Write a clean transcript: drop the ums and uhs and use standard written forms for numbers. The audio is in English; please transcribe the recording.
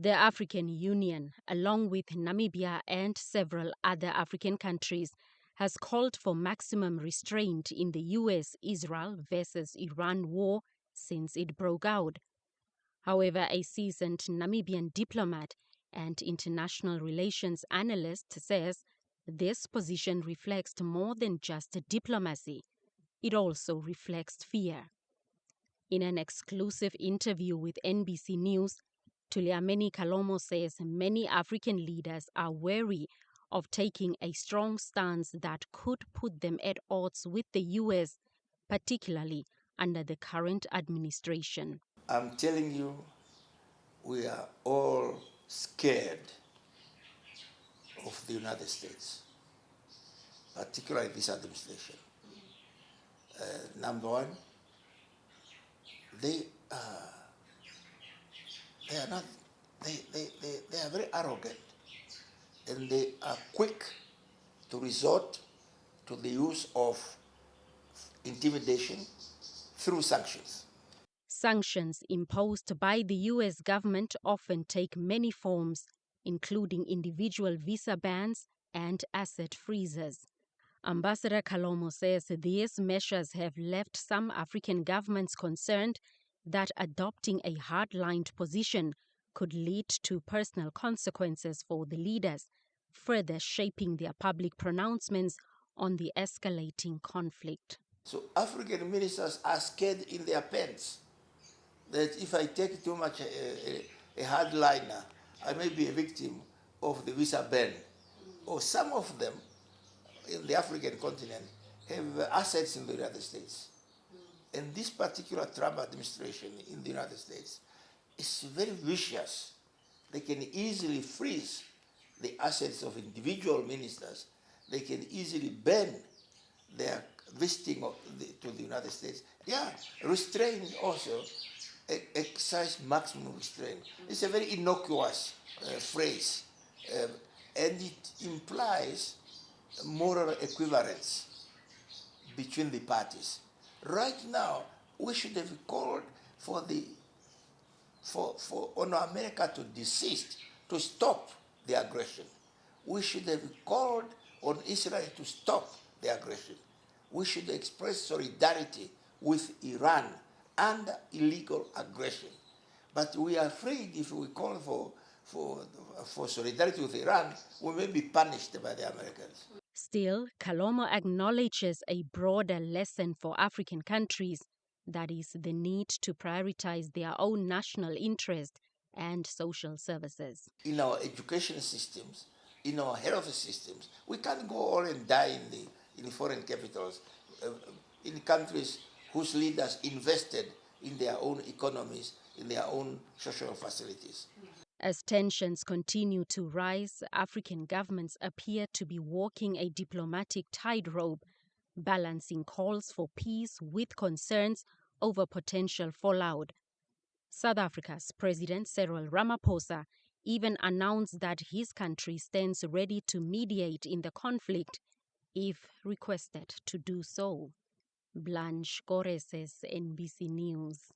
The African Union, along with Namibia and several other African countries, has called for maximum restraint in the US-Israel versus Iran war since it broke out. However, a seasoned Namibian diplomat and international relations analyst says this position reflects more than just diplomacy. It also reflects fear. In an exclusive interview with NBC News, Tuliameni Kalomoh says many African leaders are wary of taking a strong stance that could put them at odds with the US, particularly under the current administration. I'm telling you, we are all scared of the United States, particularly this administration. Number one, they are not, they are very arrogant, and they are quick to resort to the use of intimidation through sanctions. Sanctions imposed by the US government often take many forms, including individual visa bans and asset freezes. Ambassador Kalomoh says these measures have left some African governments concerned that adopting a hard-lined position could lead to personal consequences for the leaders, further shaping their public pronouncements on the escalating conflict. So African ministers are scared in their pants that if I take too much a hardliner, I may be a victim of the visa ban. Or some of them in the African continent have assets in the United States. And this particular Trump administration in the United States is very vicious. They can easily freeze the assets of individual ministers. They can easily ban their visiting to the United States. Yeah, restraint also, exercise maximum restraint. It's a very innocuous phrase, and it implies moral equivalence between the parties. Right now, we should have called for America to desist, to stop the aggression. We should have called on Israel to stop the aggression. We should express solidarity with Iran under illegal aggression. But we are afraid if we call for solidarity with Iran, we may be punished by the Americans. Still, Kalomoh acknowledges a broader lesson for African countries, that is, the need to prioritize their own national interest and social services. In our education systems, in our health systems, we can't go all and die in the foreign capitals, in countries whose leaders invested in their own economies, in their own social facilities. As tensions continue to rise, African governments appear to be walking a diplomatic tightrope, balancing calls for peace with concerns over potential fallout. South Africa's President Cyril Ramaphosa even announced that his country stands ready to mediate in the conflict if requested to do so. Blanche Goreses, NBC News.